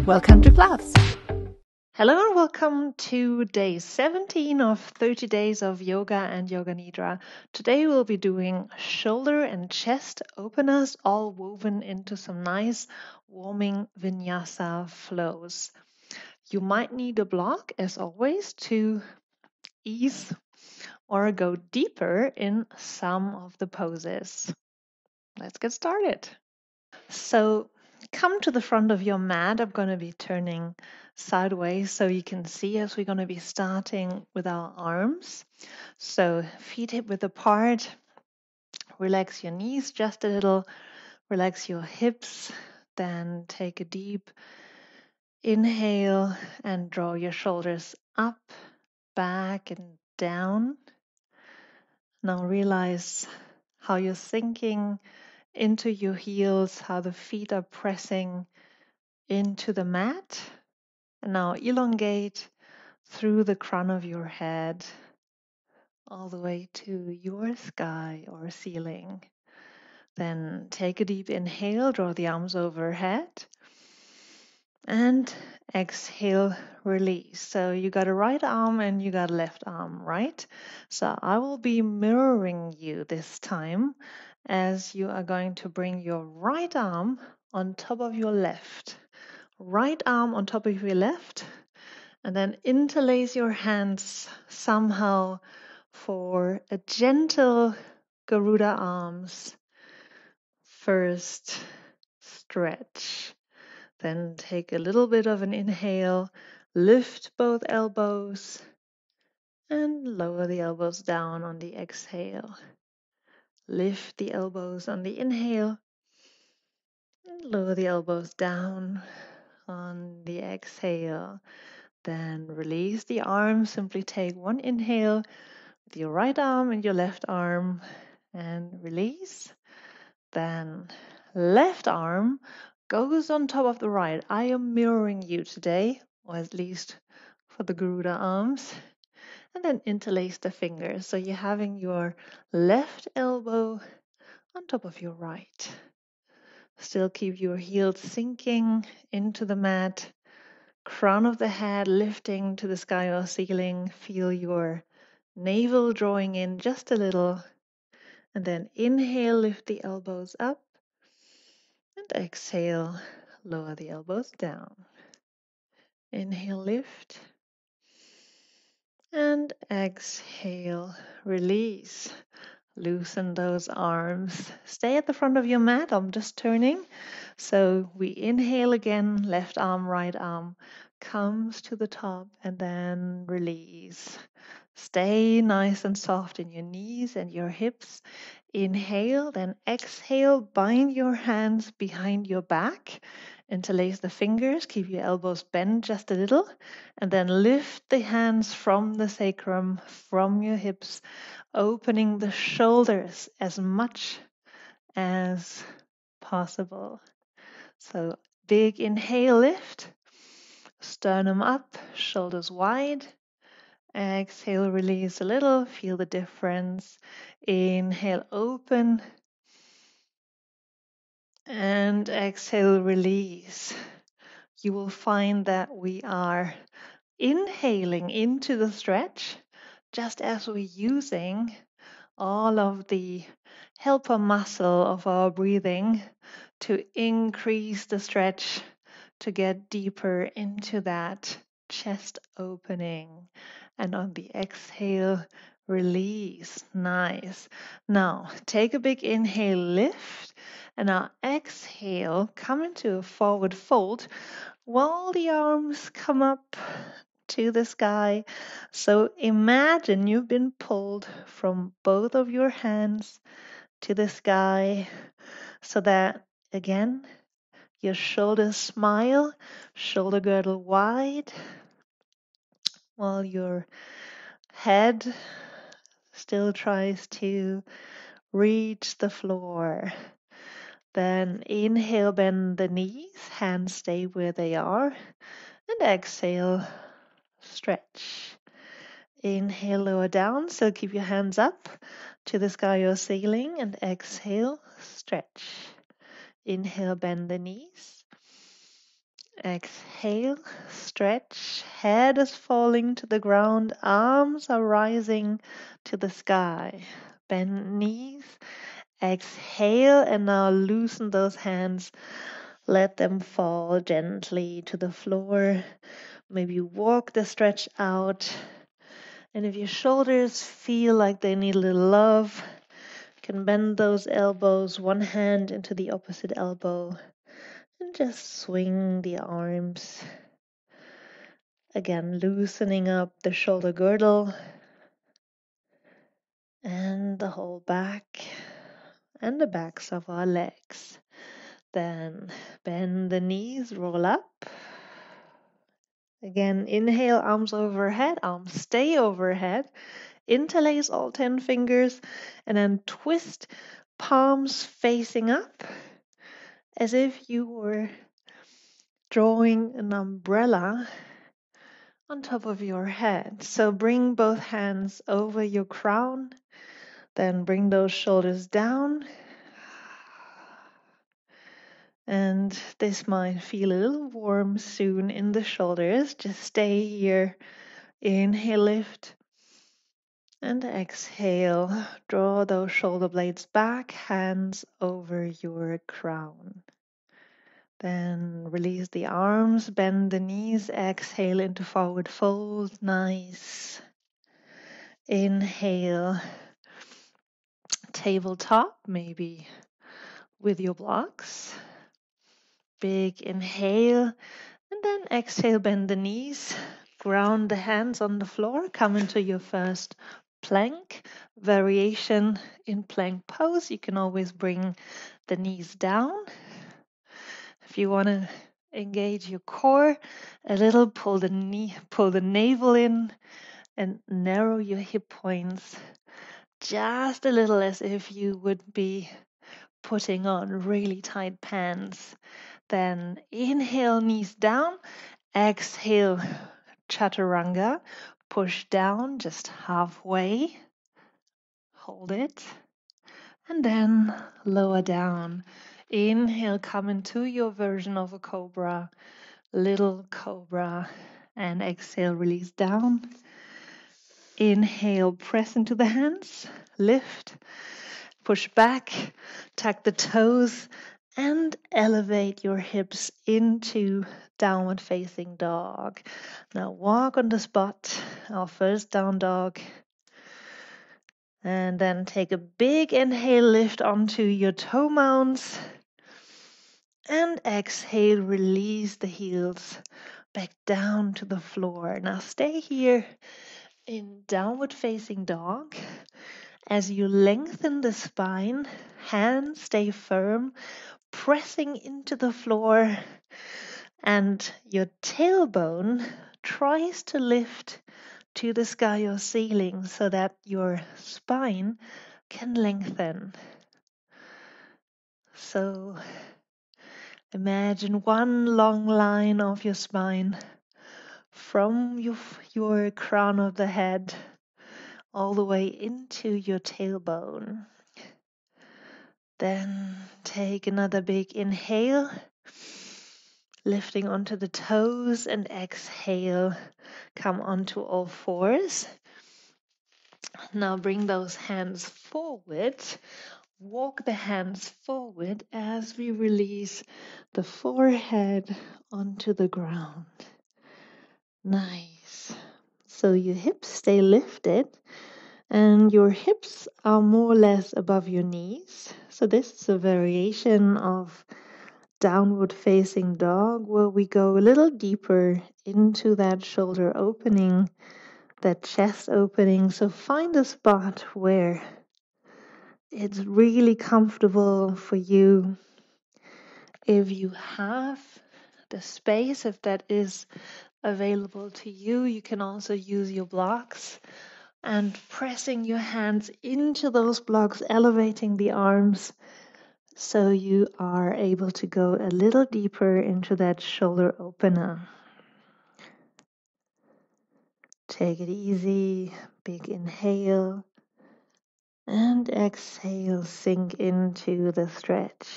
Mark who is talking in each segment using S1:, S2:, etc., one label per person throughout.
S1: Welcome to class.
S2: Hello and welcome to day 17 of 30 days of yoga and yoga nidra. Today we'll be doing shoulder and chest openers, all woven into some nice warming vinyasa flows. You might need a block, as always, to ease or go deeper in some of the poses. Let's get started. So come to the front of your mat. I'm going to be turning sideways so you can see as we're going to be starting with our arms. So feet hip width apart. Relax your knees just a little. Relax your hips. Then take a deep inhale and draw your shoulders up, back, and down. Now realize how you're sinking into your heels, how the feet are pressing into the mat. And now elongate through the crown of your head all the way to your sky or ceiling. Then take a deep inhale, draw the arms overhead, and exhale, release. So you got a right arm and you got a left arm, right? So I will be mirroring you this time as you are going to bring your right arm on top of your left. Right arm on top of your left, and then interlace your hands somehow for a gentle Garuda arms. First, stretch. Then take a little bit of an inhale, lift both elbows, and lower the elbows down on the exhale. Lift the elbows on the inhale, and lower the elbows down on the exhale. Then release the arms. Simply take one inhale with your right arm and your left arm and release. Then left arm goes on top of the right. I am mirroring you today, or at least for the Garuda arms. And then interlace the fingers. So you're having your left elbow on top of your right. Still keep your heels sinking into the mat. Crown of the head lifting to the sky or ceiling. Feel your navel drawing in just a little. And then inhale, lift the elbows up. And exhale, lower the elbows down. Inhale, lift. And exhale, release. Loosen those arms. Stay at the front of your mat. I'm just turning. So we inhale again, left arm, right arm comes to the top, and then release. Stay nice and soft in your knees and your hips. Inhale, then exhale. Bind your hands behind your back. Interlace the fingers. Keep your elbows bent just a little. And then lift the hands from the sacrum, from your hips, opening the shoulders as much as possible. So big inhale, lift, sternum up, shoulders wide. Exhale, release a little, feel the difference. Inhale, open. And exhale, release. You will find that we are inhaling into the stretch just as we're using all of the helper muscle of our breathing to increase the stretch, to get deeper into that chest opening. And on the exhale, release. Nice. Now, take a big inhale, lift, and now exhale, come into a forward fold while the arms come up to the sky. So imagine you've been pulled from both of your hands to the sky so that, again, your shoulders smile, shoulder girdle wide, while your head still tries to reach the floor. Then inhale, bend the knees, hands stay where they are, and exhale, stretch. Inhale, lower down, so keep your hands up to the sky or ceiling, and exhale, stretch. Inhale, bend the knees. Exhale, stretch, head is falling to the ground, arms are rising to the sky. Bend knees, exhale, and now loosen those hands. Let them fall gently to the floor. Maybe walk the stretch out. And if your shoulders feel like they need a little love, you can bend those elbows, one hand into the opposite elbow, and just swing the arms. Again, loosening up the shoulder girdle and the whole back and the backs of our legs. Then bend the knees, roll up. Again, inhale, arms overhead, arms stay overhead. Interlace all 10 fingers and then twist palms facing up as if you were drawing an umbrella on top of your head. So bring both hands over your crown, then bring those shoulders down. And this might feel a little warm soon in the shoulders. Just stay here. Inhale, lift. And exhale. Draw those shoulder blades back, hands over your crown. Then release the arms, bend the knees, exhale into forward fold. Nice. Inhale. Tabletop, maybe with your blocks. Big inhale. And then exhale, bend the knees. Ground the hands on the floor. Come into your first plank. Variation in plank pose. You can always bring the knees down. If you want to engage your core a little, pull the navel in and narrow your hip points just a little, as if you would be putting on really tight pants. Then inhale, knees down. Exhale, chaturanga. Push down just halfway. Hold it. And then lower down. Inhale, come into your version of a cobra. Little cobra. And exhale, release down. Inhale, press into the hands. Lift. Push back. Tuck the toes. And elevate your hips into downward facing dog. Now walk on the spot, our first down dog. And then take a big inhale, lift onto your toe mounts. And exhale, release the heels back down to the floor. Now stay here in downward facing dog. As you lengthen the spine, hands stay firm, pressing into the floor, and your tailbone tries to lift to the sky or ceiling so that your spine can lengthen. So imagine one long line of your spine from your crown of the head all the way into your tailbone. Then take another big inhale, lifting onto the toes, and exhale, come onto all fours. Now bring those hands forward. Walk the hands forward as we release the forehead onto the ground. Nice. So your hips stay lifted and your hips are more or less above your knees. So this is a variation of downward facing dog where we go a little deeper into that shoulder opening, that chest opening. So find a spot where it's really comfortable for you. If you have the space, if that is available to you, you can also use your blocks and pressing your hands into those blocks, elevating the arms so you are able to go a little deeper into that shoulder opener. Take it easy, big inhale, and exhale, sink into the stretch.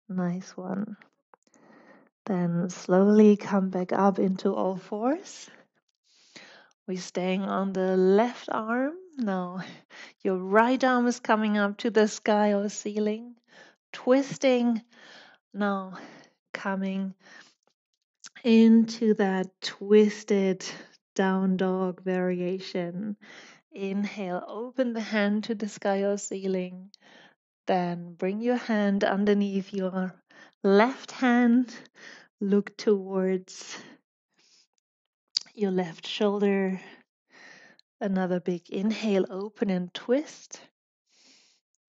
S2: Nice one. Then slowly come back up into all fours. We're staying on the left arm. Now your right arm is coming up to the sky or ceiling. Twisting. Now coming into that twisted down dog variation. Inhale, open the hand to the sky or ceiling. Then bring your hand underneath your left hand. Look towards your left shoulder. Another big inhale, open and twist.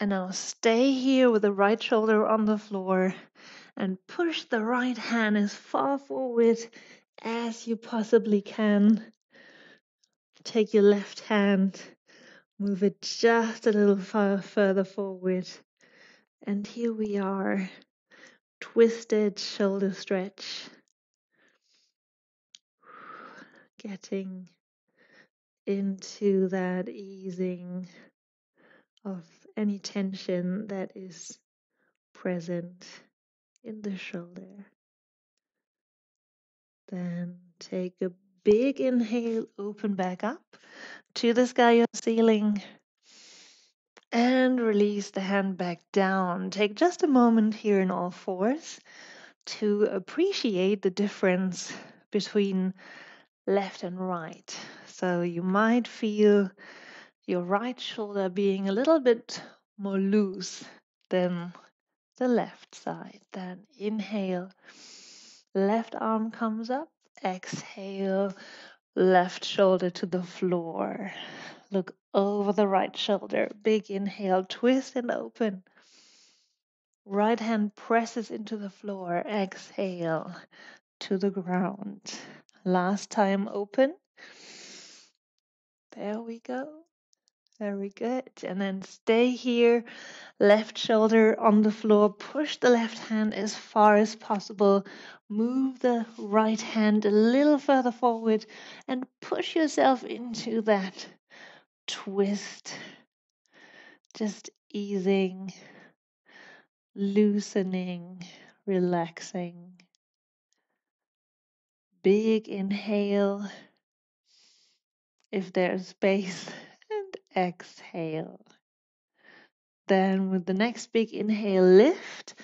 S2: And now stay here with the right shoulder on the floor and push the right hand as far forward as you possibly can. Take your left hand, move it just a little further forward. And here we are, twisted shoulder stretch. Getting into that easing of any tension that is present in the shoulder. Then take a big inhale, open back up to the sky or ceiling, and release the hand back down. Take just a moment here in all fours to appreciate the difference between left and right. So you might feel your right shoulder being a little bit more loose than the left side. Then inhale, left arm comes up, exhale, left shoulder to the floor. Look over the right shoulder. Big inhale, twist and open. Right hand presses into the floor. Exhale to the ground. Last time open. There we go. Very good. And then stay here. Left shoulder on the floor. Push the left hand as far as possible. Move the right hand a little further forward and push yourself into that twist. Just easing, loosening, relaxing. Big inhale if there's space, and exhale. Then with the next big inhale, lift,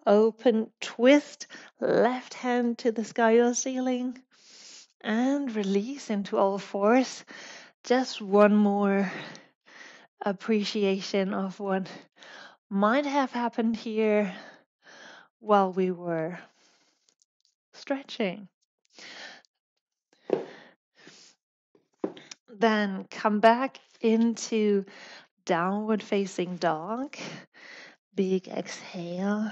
S2: open, twist, left hand to the sky or ceiling, and release into all fours. Just one more appreciation of what might have happened here while we were stretching. Then come back into downward facing dog. Big exhale.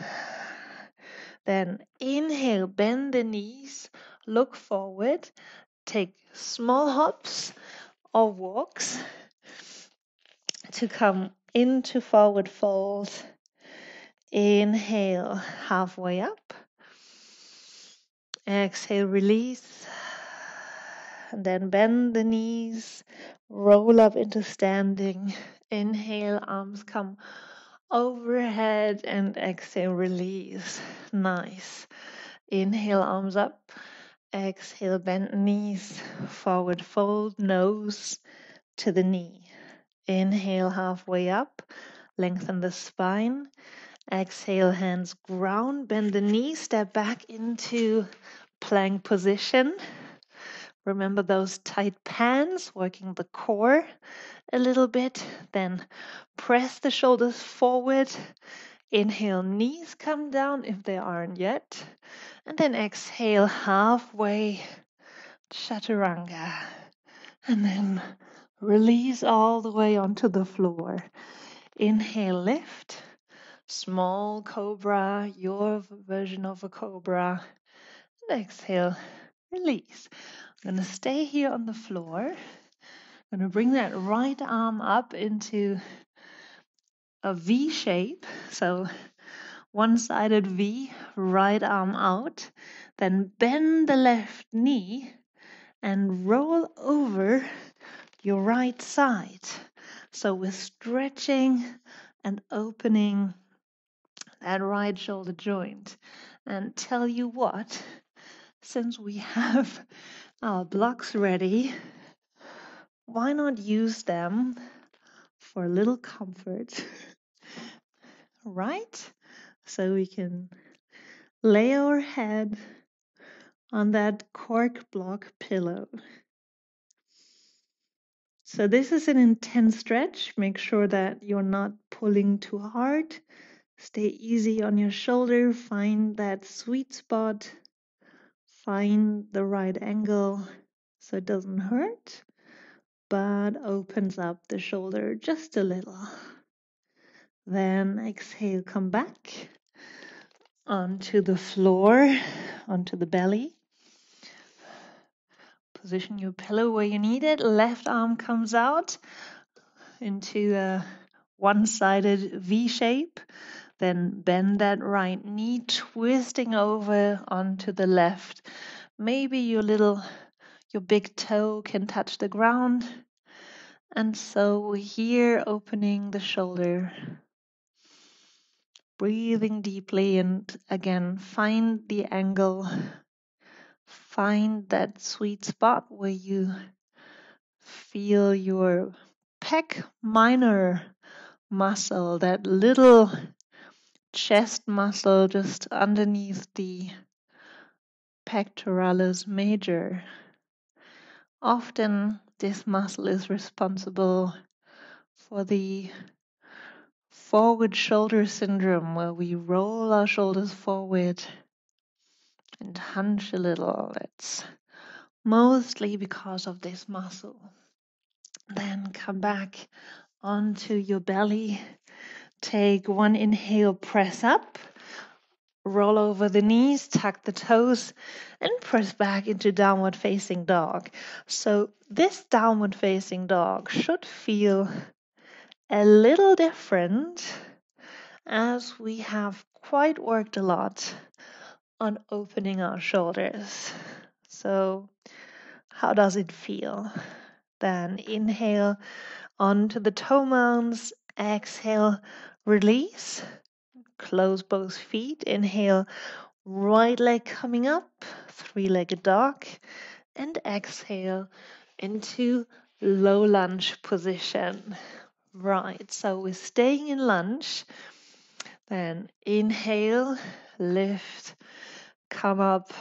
S2: Then inhale, bend the knees, look forward, take small hops or walks to come into forward fold. Inhale, halfway up. Exhale, release. And then bend the knees, roll up into standing. Inhale, arms come overhead, and exhale, release. Nice. Inhale, arms up. Exhale, bend knees, forward fold, nose to the knee. Inhale, halfway up, lengthen the spine. Exhale, hands ground, bend the knee, step back into plank position. Remember those tight pants, working the core a little bit. Then press the shoulders forward. Inhale, knees come down if they aren't yet. And then exhale, halfway, chaturanga. And then release all the way onto the floor. Inhale, lift. Small cobra, your version of a cobra. And exhale, release. I'm going to stay here on the floor. I'm going to bring that right arm up into a V shape. So one-sided V, right arm out. Then bend the left knee and roll over your right side. So we're stretching and opening that right shoulder joint. And tell you what, since we have our blocks ready, why not use them for a little comfort, right? So we can lay our head on that cork block pillow. So this is an intense stretch. Make sure that you're not pulling too hard. Stay easy on your shoulder. Find that sweet spot. Find the right angle so it doesn't hurt, but opens up the shoulder just a little. Then exhale, come back onto the floor, onto the belly. Position your pillow where you need it. Left arm comes out into a one-sided V shape. Then bend that right knee, twisting over onto the left. Maybe your big toe can touch the ground. And so here, opening the shoulder. Breathing deeply, and again, find the angle. Find that sweet spot where you feel your pec minor muscle, that little chest muscle just underneath the pectoralis major. Often this muscle is responsible for the forward shoulder syndrome, where we roll our shoulders forward and hunch a little. It's mostly because of this muscle. Then come back onto your belly. Take one inhale, press up. Roll over the knees, tuck the toes, and press back into downward facing dog. So this downward facing dog should feel a little different, as we have quite worked a lot on opening our shoulders. So how does it feel? Then inhale onto the toe mounds, exhale, release, close both feet, inhale, right leg coming up, three-legged dog, and exhale into low lunge position. Right, so we're staying in lunge. Then inhale, lift, come up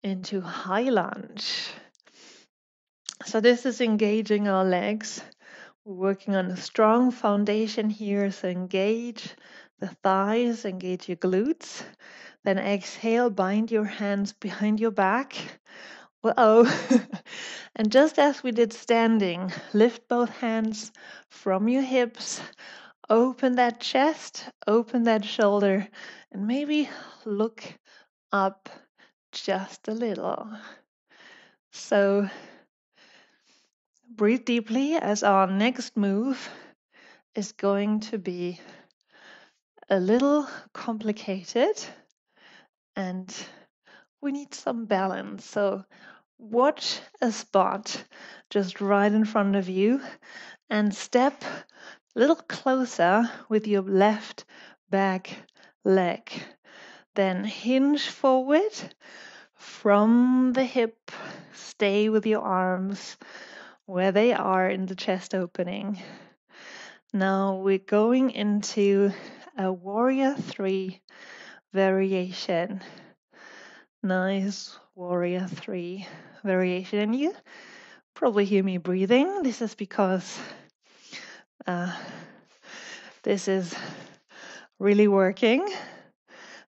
S2: into high lunge. So this is engaging our legs. We're working on a strong foundation here, so engage the thighs, engage your glutes. Then exhale, bind your hands behind your back. Uh-oh. And just as we did standing, lift both hands from your hips, open that chest, open that shoulder, and maybe look up just a little. So breathe deeply, as our next move is going to be a little complicated and we need some balance. So watch a spot just right in front of you and step a little closer with your left back leg. Then hinge forward from the hip. Stay with your arms where they are in the chest opening. Now we're going into a warrior 3 variation. Nice warrior 3 variation. And you probably hear me breathing. This is because this is really working.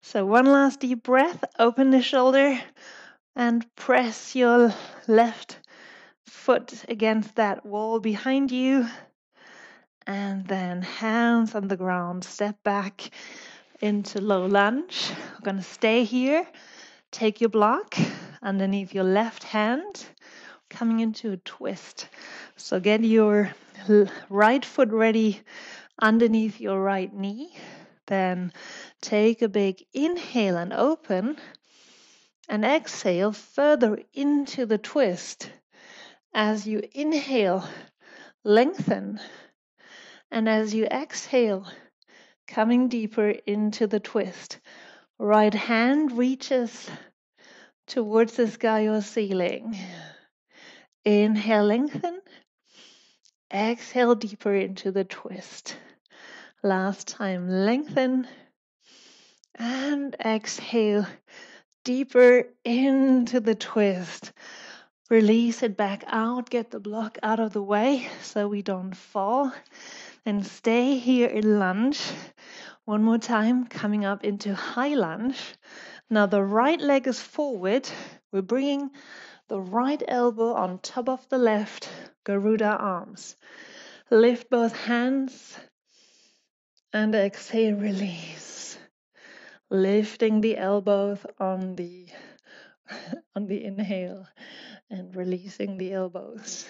S2: So one last deep breath, open the shoulder and press your left foot against that wall behind you. And then hands on the ground, step back into low lunge. We're going to stay here. Take your block underneath your left hand, coming into a twist. So get your right foot ready underneath your right knee. Then take a big inhale and open, and exhale further into the twist. As you inhale, lengthen. And as you exhale, coming deeper into the twist. Right hand reaches towards the sky or ceiling. Inhale, lengthen. Exhale deeper into the twist. Last time, lengthen. And exhale deeper into the twist. Release it back out. Get the block out of the way so we don't fall. And stay here in lunge. One more time, coming up into high lunge. Now the right leg is forward. We're bringing the right elbow on top of the left. Garuda arms. Lift both hands and exhale, release. Lifting the elbows on the inhale and releasing the elbows.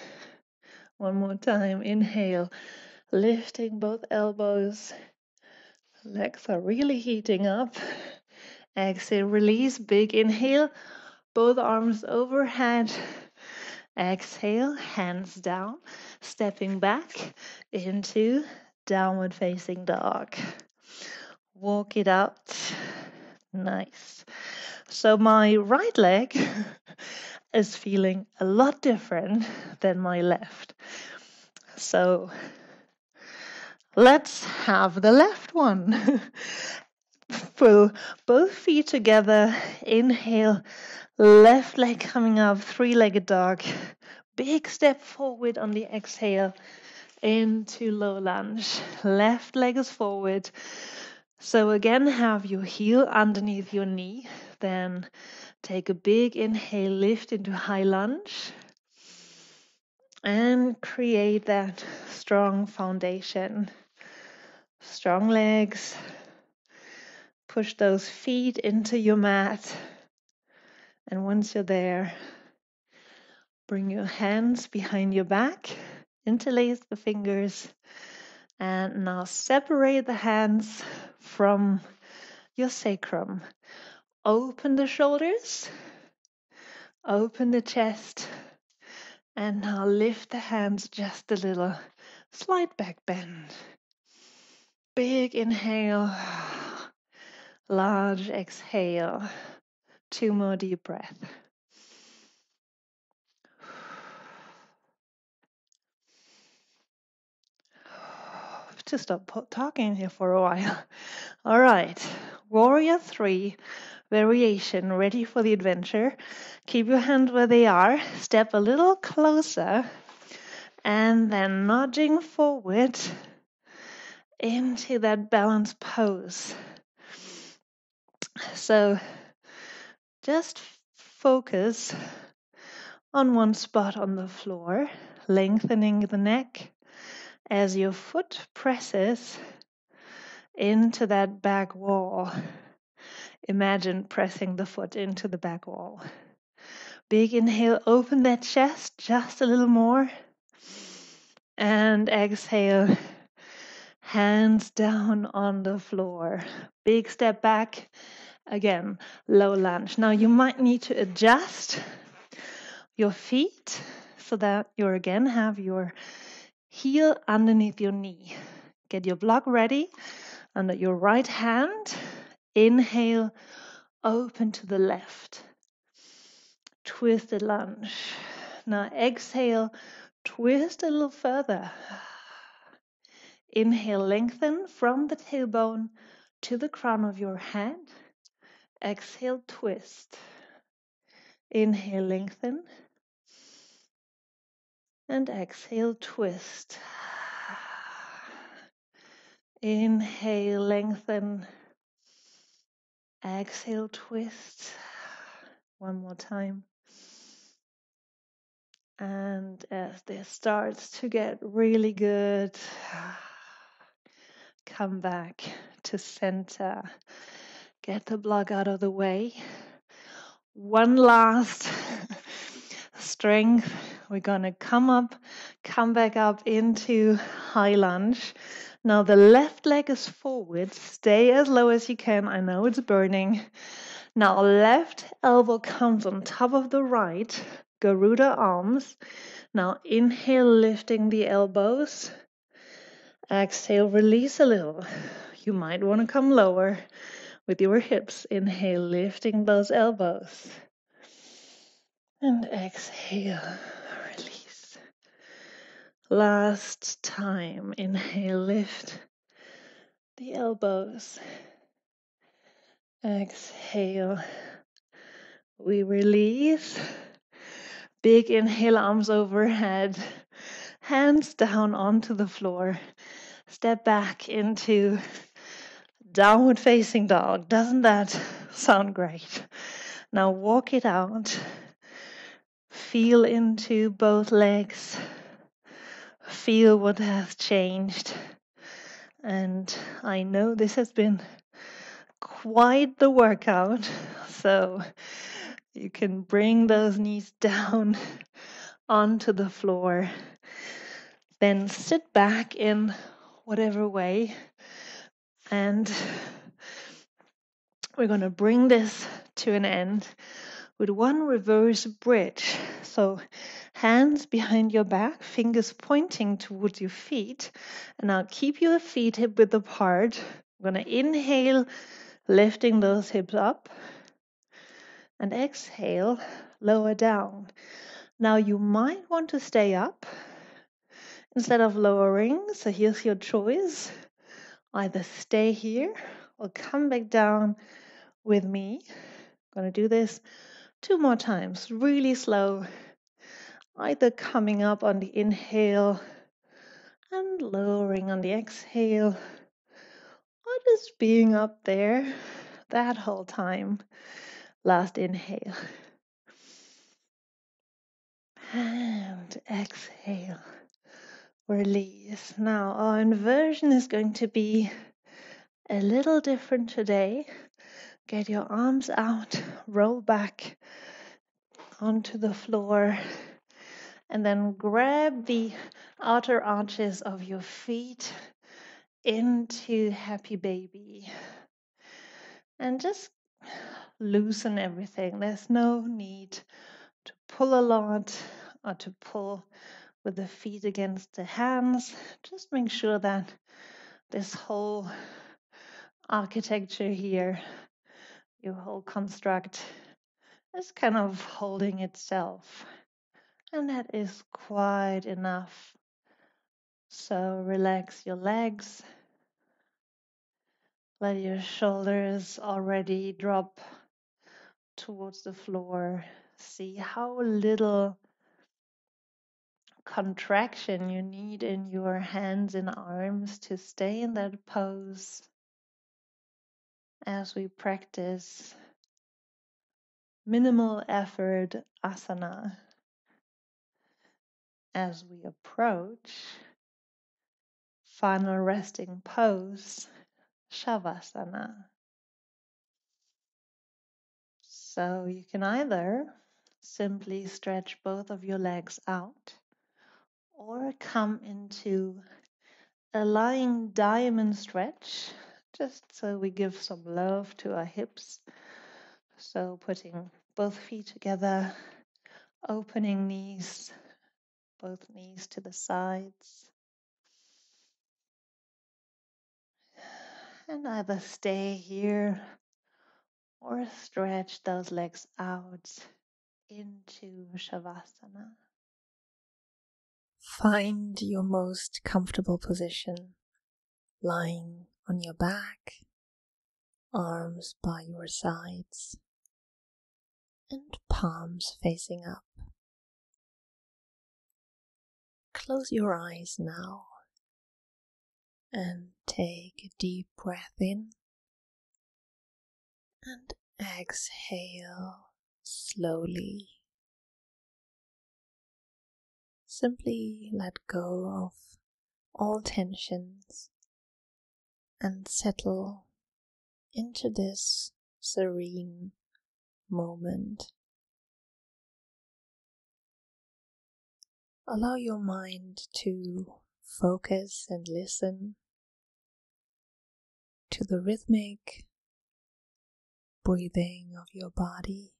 S2: One more time, inhale, lifting both elbows. Legs are really heating up. Exhale, release, big inhale, both arms overhead. Exhale, hands down, stepping back into downward facing dog. Walk it out. Nice. So my right leg is feeling a lot different than my left. So let's have the left one. Pull both feet together. Inhale, left leg coming up, three-legged dog. Big step forward on the exhale into low lunge. Left leg is forward. So again, have your heel underneath your knee. Then take a big inhale, lift into high lunge. And create that strong foundation. Strong legs. Push those feet into your mat. And once you're there, bring your hands behind your back. Interlace the fingers. And now separate the hands from your sacrum. Open the shoulders. Open the chest. And now lift the hands just a little. Slight back bend. Big inhale. Large exhale. 2 more deep breaths. To stop talking here for a while. All right. Warrior 3 variation, ready for the adventure. Keep your hands where they are. Step a little closer. And then nudging forward into that balanced pose. So just focus on one spot on the floor, lengthening the neck as your foot presses into that back wall. Imagine pressing the foot into the back wall. Big inhale, open that chest just a little more. And exhale, hands down on the floor. Big step back. Again, low lunge. Now you might need to adjust your feet so that you again have your heel underneath your knee. Get your block ready under your right hand. Inhale, open to the left. Twisted lunge. Now exhale, twist a little further. Inhale, lengthen from the tailbone to the crown of your head. Exhale, twist. Inhale, lengthen. And exhale, twist. Inhale, lengthen. Exhale, twist. One more time. And as this starts to get really good, come back to center. Get the block out of the way. One last strength. We're going to come back up into high lunge. Now the left leg is forward. Stay as low as you can. I know it's burning. Now left elbow comes on top of the right. Garuda arms. Now inhale, lifting the elbows. Exhale, release a little. You might want to come lower. with your hips. Inhale, lifting those elbows. And exhale, release. Last time, inhale, lift the elbows. Exhale, we release. Big inhale, arms overhead, hands down onto the floor. Step back into downward facing dog. Doesn't that sound great? Now walk it out. Feel into both legs. Feel what has changed. And I know this has been quite the workout, so you can bring those knees down onto the floor. Then sit back in whatever way, and we're going to bring this to an end with one reverse bridge. So hands behind your back, fingers pointing towards your feet, and now keep your feet hip width apart. We're going to inhale, lifting those hips up, and exhale, lower down. Now you might want to stay up instead of lowering, so here's your choice. Either stay here or come back down with me. I'm going to do this 2 more times, really slow. Either coming up on the inhale and lowering on the exhale, or just being up there that whole time. Last inhale. And exhale. Release. Now our inversion is going to be a little different today. Get your arms out, roll back onto the floor, and then grab the outer arches of your feet into happy baby. And just loosen everything. There's no need to pull a lot or to pull with the feet against the hands. Just make sure that this whole architecture here, your whole construct, is kind of holding itself. And that is quite enough. So relax your legs. Let your shoulders already drop towards the floor. See how little contraction you need in your hands and arms to stay in that pose as we practice minimal effort asana as we approach final resting pose Savasana. So you can either simply stretch both of your legs out or come into a lying diamond stretch, just so we give some love to our hips. So putting both feet together, opening knees, both knees to the sides. And either stay here or stretch those legs out into Shavasana. Find your most comfortable position, lying on your back, arms by your sides, and palms facing up. Close your eyes now and take a deep breath in and exhale slowly. Simply let go of all tensions and settle into this serene moment. Allow your mind to focus and listen to the rhythmic breathing of your body.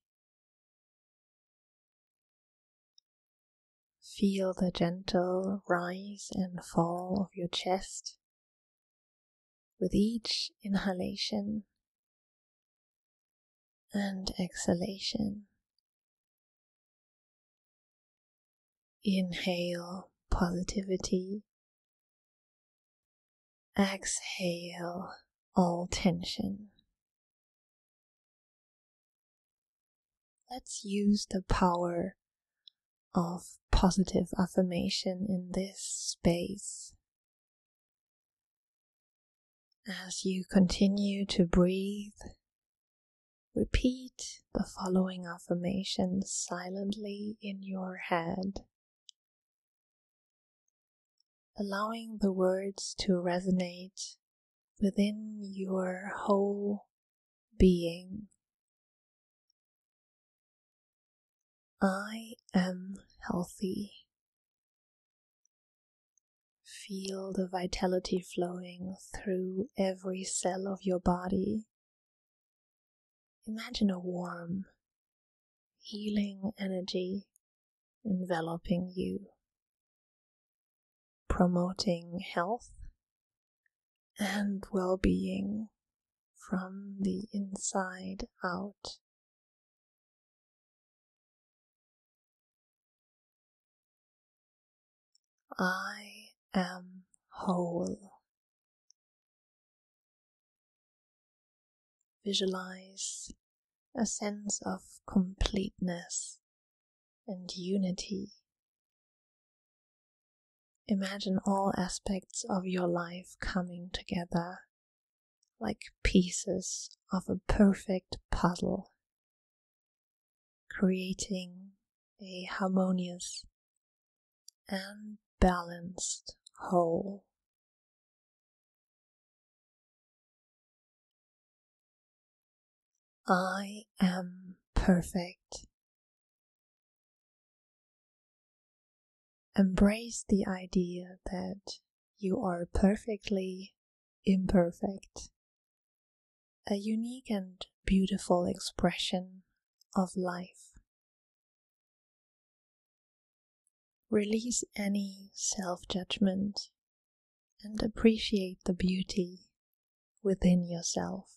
S2: Feel the gentle rise and fall of your chest with each inhalation and exhalation. Inhale positivity. Exhale all tension. Let's use the power of positive affirmation in this space. As you continue to breathe, repeat the following affirmations silently in your head, allowing the words to resonate within your whole being. I am healthy. Feel the vitality flowing through every cell of your body. Imagine a warm, healing energy enveloping you, promoting health and well-being from the inside out. I am whole. Visualize a sense of completeness and unity. Imagine all aspects of your life coming together like pieces of a perfect puzzle, creating a harmonious and balanced whole. I am perfect. Embrace the idea that you are perfectly imperfect, a unique and beautiful expression of life. Release any self-judgment and appreciate the beauty within yourself.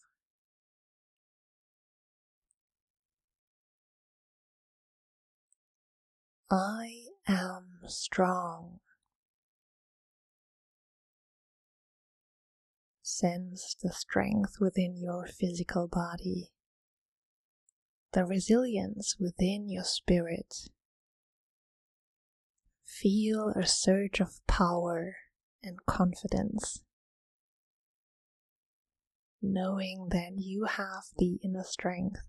S2: I am strong. Sense the strength within your physical body, the resilience within your spirit. Feel a surge of power and confidence, knowing that you have the inner strength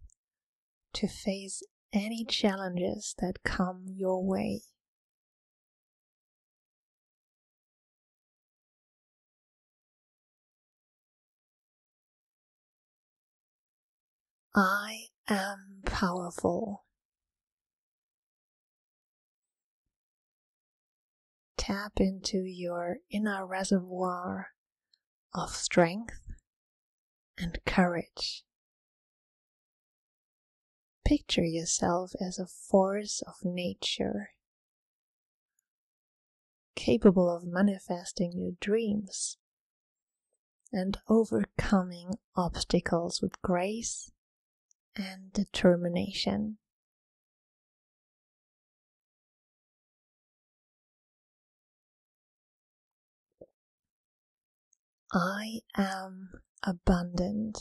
S2: to face any challenges that come your way. I am powerful. Tap into your inner reservoir of strength and courage. Picture yourself as a force of nature, capable of manifesting your dreams and overcoming obstacles with grace and determination. I am abundant.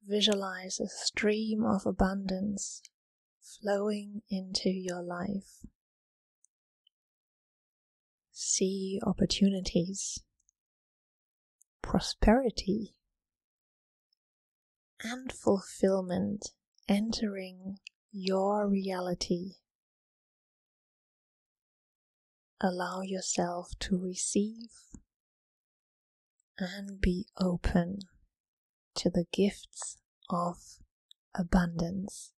S2: Visualize a stream of abundance flowing into your life. See opportunities, prosperity, and fulfillment entering your reality. Allow yourself to receive and be open to the gifts of abundance.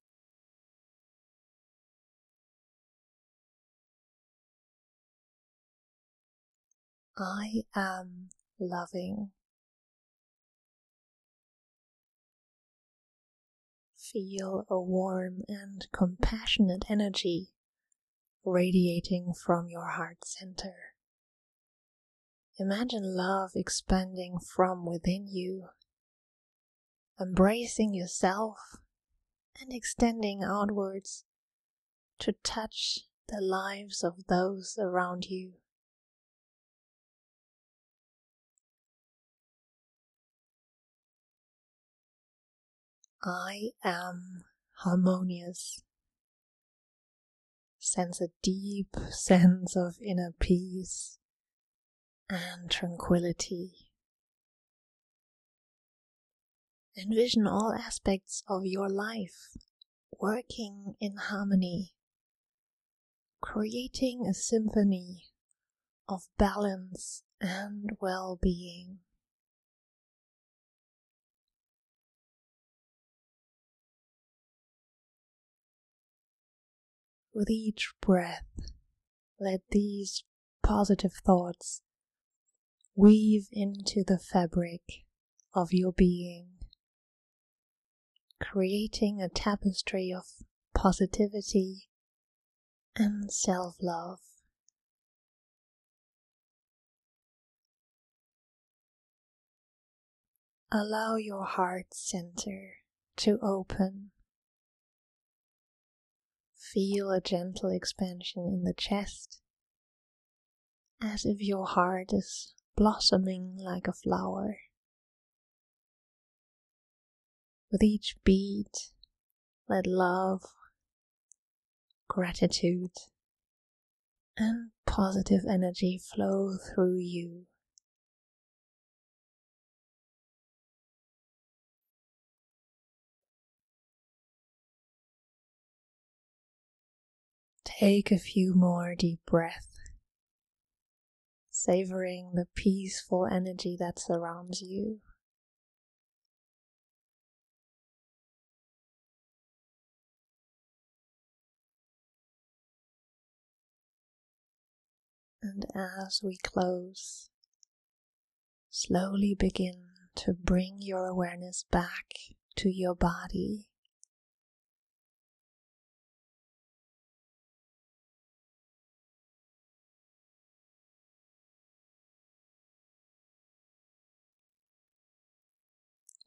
S2: I am loving. Feel a warm and compassionate energy radiating from your heart center. Imagine love expanding from within you,
S1: embracing yourself and extending outwards to touch the lives of those around you. I am harmonious. Sense a deep sense of inner peace and tranquility. Envision all aspects of your life working in harmony, creating a symphony of balance and well-being. With each breath, let these positive thoughts weave into the fabric of your being, creating a tapestry of positivity and self-love. Allow your heart center to open. Feel a gentle expansion in the chest, as if your heart is blossoming like a flower. With each beat, let love, gratitude, and positive energy flow through you. Take a few more deep breaths, savoring the peaceful energy that surrounds you. And as we close, slowly begin to bring your awareness back to your body.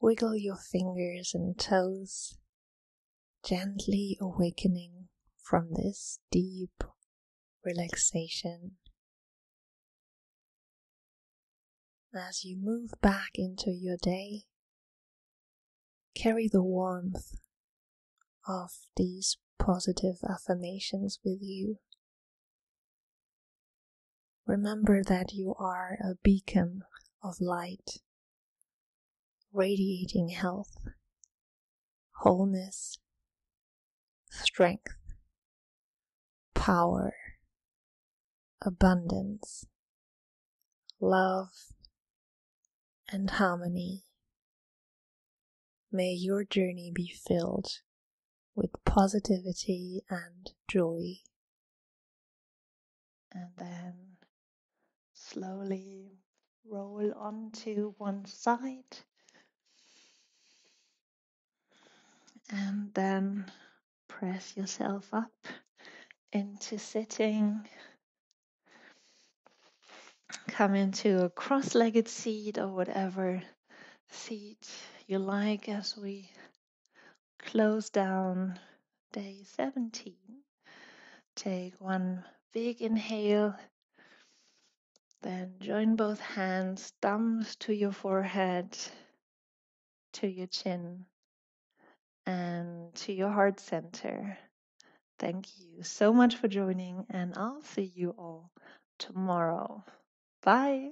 S1: Wiggle your fingers and toes, gently awakening from this deep relaxation. As you move back into your day, carry the warmth of these positive affirmations with you. Remember that you are a beacon of light, radiating health, wholeness, strength, power, abundance, love, and harmony. May your journey be filled with positivity and joy.
S2: And then slowly roll onto one side. And then press yourself up into sitting. Come into a cross-legged seat or whatever seat you like as we close down day 17. Take one big inhale, then join both hands, thumbs to your forehead, to your chin, and to your heart center. Thank you so much for joining, and I'll see you all tomorrow. Bye.